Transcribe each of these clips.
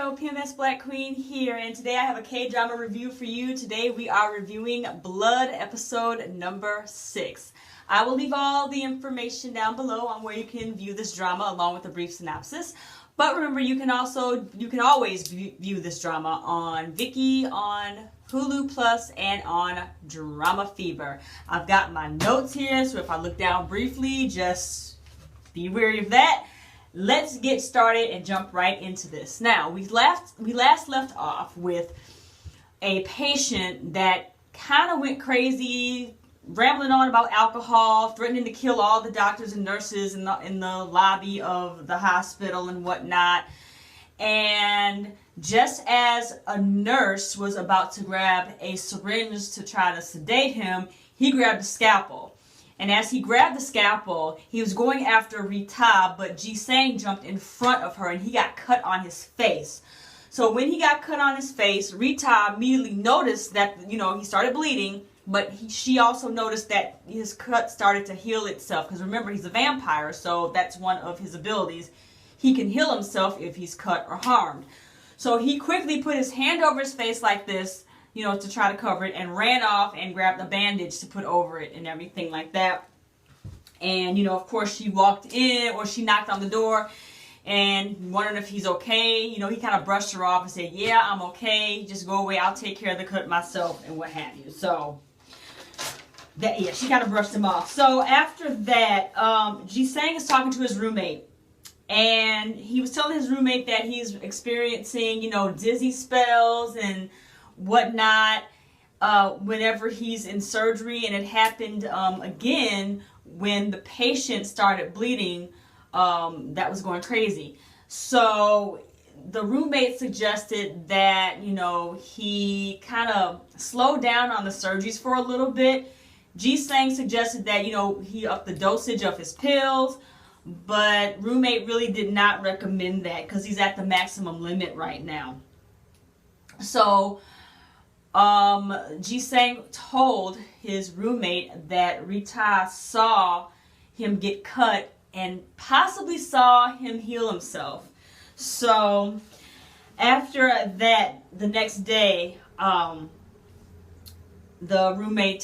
Yo, PMS Black Queen here, and today I have a K-drama review for you. Today we are reviewing Blood episode number 6. I will leave all the information down below on where you can view this drama along with a brief synopsis. But remember, you can always view this drama on Viki, on Hulu Plus, and on Dramafever. I've got my notes here, so if I look down briefly, just be wary of that. Let's get started and jump right into this. Now, we last left off with a patient that kind of went crazy, rambling on about alcohol, threatening to kill all the doctors and nurses in the lobby of the hospital and whatnot. And just as a nurse was about to grab a syringe to try to sedate him, he grabbed a scalpel. And as he grabbed the scalpel, he was going after Rita, but Ji-sang jumped in front of her and he got cut on his face. So when he got cut on his face, Rita immediately noticed that, he started bleeding, but she also noticed that his cut started to heal itself. Because remember, he's a vampire, so that's one of his abilities. He can heal himself if he's cut or harmed. So he quickly put his hand over his face like this, to try to cover it, and ran off and grabbed a bandage to put over it and everything like that. And, of course, she walked in, or she knocked on the door and wondered if he's okay. He kind of brushed her off and said, yeah, I'm okay. Just go away. I'll take care of the cut myself and what have you. So, she kind of brushed him off. So, after that, Ji-sang is talking to his roommate. And he was telling his roommate that he's experiencing, dizzy spells and whatnot whenever he's in surgery, and it happened again when the patient started bleeding. That was going crazy. So the roommate suggested that he kind of slow down on the surgeries for a little bit. Ji-sang suggested that he upped the dosage of his pills, but roommate really did not recommend that because he's at the maximum limit right now. So Ji-sang told his roommate that Rita saw him get cut and possibly saw him heal himself. So after that, the next day, the roommate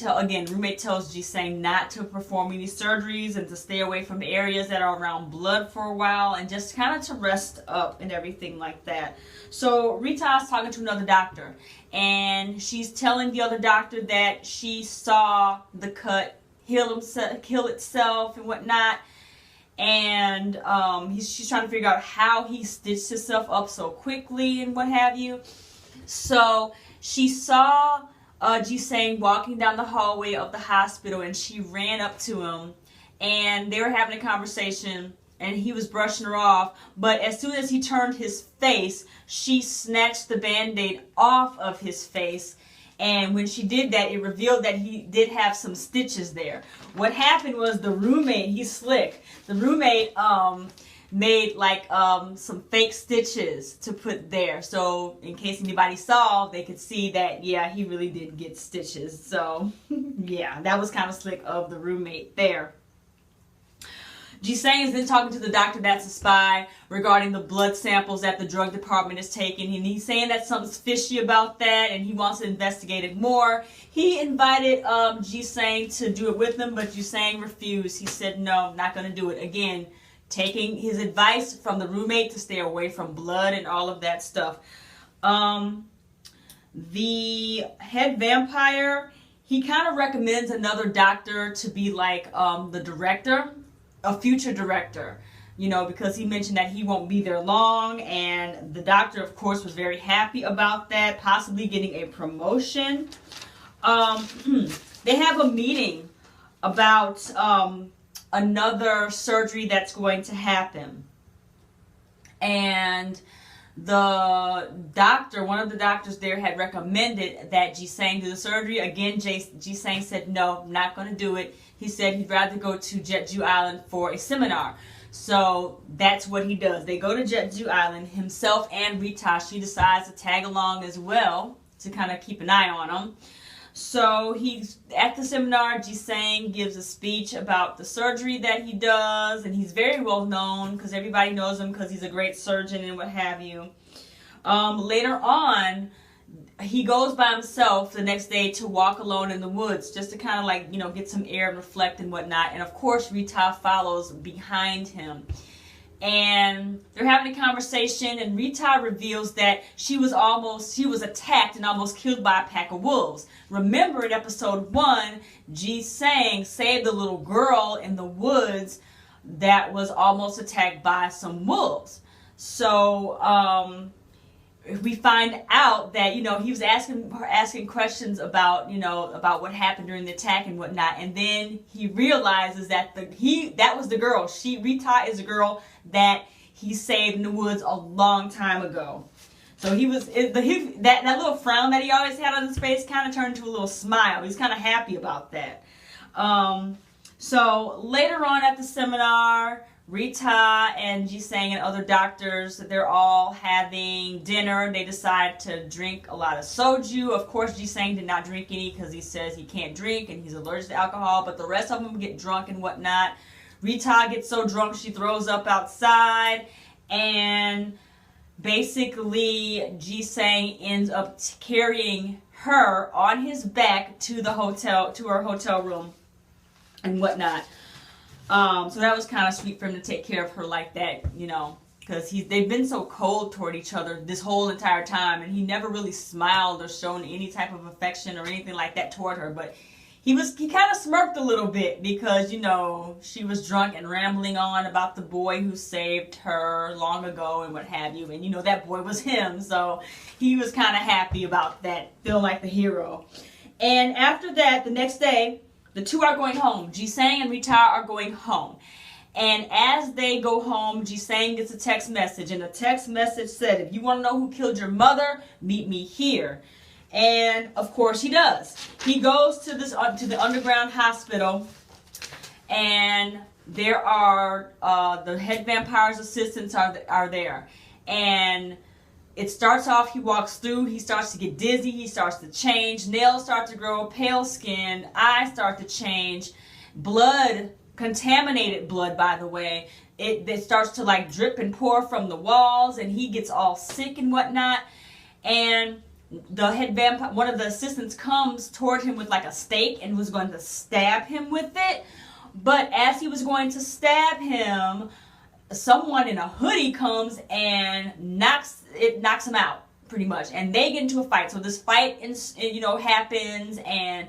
tells Ji-sang not to perform any surgeries and to stay away from areas that are around blood for a while and just kind of to rest up and everything like that. So Rita is talking to another doctor, and she's telling the other doctor that she saw the cut heal itself and whatnot. And she's trying to figure out how he stitched himself up so quickly and what have you. So she saw Ji-sang walking down the hallway of the hospital, and she ran up to him, and they were having a conversation, and he was brushing her off. But as soon as he turned his face, she snatched the band-aid off of his face. And when she did that, it revealed that he did have some stitches there. What happened was the roommate, he's slick. The roommate made some fake stitches to put there. So in case anybody saw, they could see that, yeah, he really did get stitches. So yeah, that was kind of slick of the roommate there. Ji-sang is then talking to the doctor that's a spy regarding the blood samples that the drug department is taking, and he's saying that something's fishy about that and he wants to investigate it more. He invited Ji-sang to do it with him, but Ji-sang refused. He said, no, not going to do it. Again, taking his advice from the roommate to stay away from blood and all of that stuff. The head vampire, he kind of recommends another doctor to be like the director, a future director, because he mentioned that he won't be there long, and the doctor, of course, was very happy about that, possibly getting a promotion. They have a meeting about another surgery that's going to happen, and the doctor, one of the doctors there, had recommended that Ji-sang do the surgery. Again, Ji-sang said, no, I'm not going to do it. He said he'd rather go to Jeju Island for a seminar. So that's what he does. They go to Jeju Island, himself and Rita. She decides to tag along as well to kind of keep an eye on him. So he's at the seminar. Ji-sang gives a speech about the surgery that he does, and he's very well known because everybody knows him because he's a great surgeon and what have you. Later on, he goes by himself the next day to walk alone in the woods just to kind of like, get some air and reflect and whatnot. And of course, Rita follows behind him. And they're having a conversation, and Rita reveals that she was attacked and almost killed by a pack of wolves. Remember in episode 1, Ji-sang saved the little girl in the woods that was almost attacked by some wolves. So, we find out that, he was asking questions about, about what happened during the attack and whatnot. And then he realizes that that was the girl. Rita is a girl that he saved in the woods a long time ago. So that little frown that he always had on his face kind of turned into a little smile. He's kind of happy about that. So later on at the seminar, Rita and Ji-sang and other doctors, they're all having dinner. They decide to drink a lot of soju. Of course, Ji-sang did not drink any because he says he can't drink and he's allergic to alcohol, but the rest of them get drunk and whatnot. Rita gets so drunk she throws up outside, and basically Ji-sang ends up carrying her on his back to her hotel room and whatnot. So that was kind of sweet for him to take care of her like that, because they've been so cold toward each other this whole entire time, and he never really smiled or shown any type of affection or anything like that toward her. But he kind of smirked a little bit because, she was drunk and rambling on about the boy who saved her long ago and what have you, and that boy was him, so he was kind of happy about that, feeling like the hero. And after that, the next day, the two are going home. Ji-sang and Rita are going home. And as they go home, Ji-sang gets a text message. And the text message said, "If you want to know who killed your mother, meet me here." And of course he does. He goes to the underground hospital. And there are the head vampire's assistants are there. And it starts off, he walks through, he starts to get dizzy, he starts to change, nails start to grow, pale skin, eyes start to change, blood, contaminated blood by the way, it starts to like drip and pour from the walls, and he gets all sick and whatnot. And the head vampire, one of the assistants, comes toward him with like a stake and was going to stab him with it. But as he was going to stab him, someone in a hoodie comes and knocks him out pretty much, and they get into a fight. So this fight happens, and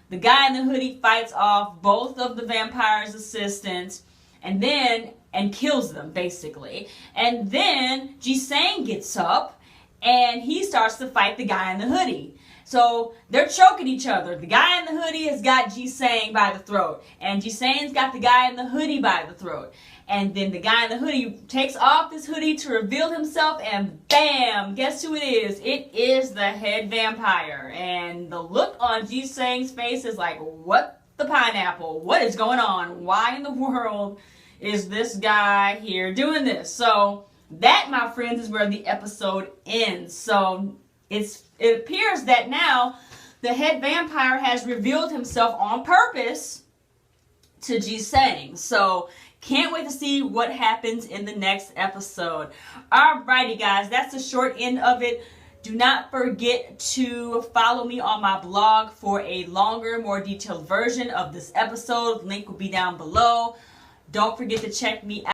the guy in the hoodie fights off both of the vampire's assistants and kills them basically. And then Ji-sang gets up and he starts to fight the guy in the hoodie. So they're choking each other. The guy in the hoodie has got Ji-sang by the throat, and Ji-sang's got the guy in the hoodie by the throat. And then the guy in the hoodie takes off his hoodie to reveal himself, and bam! Guess who it is? It is the head vampire. And the look on Ji-sang's face is like, what the pineapple? What is going on? Why in the world is this guy here doing this? So that, my friends, is where the episode ends. So it appears that now the head vampire has revealed himself on purpose to Ji-sang. So can't wait to see what happens in the next episode. Alrighty guys, that's the short end of it. Do not forget to follow me on my blog for a longer, more detailed version of this episode. Link will be down below. Don't forget to check me out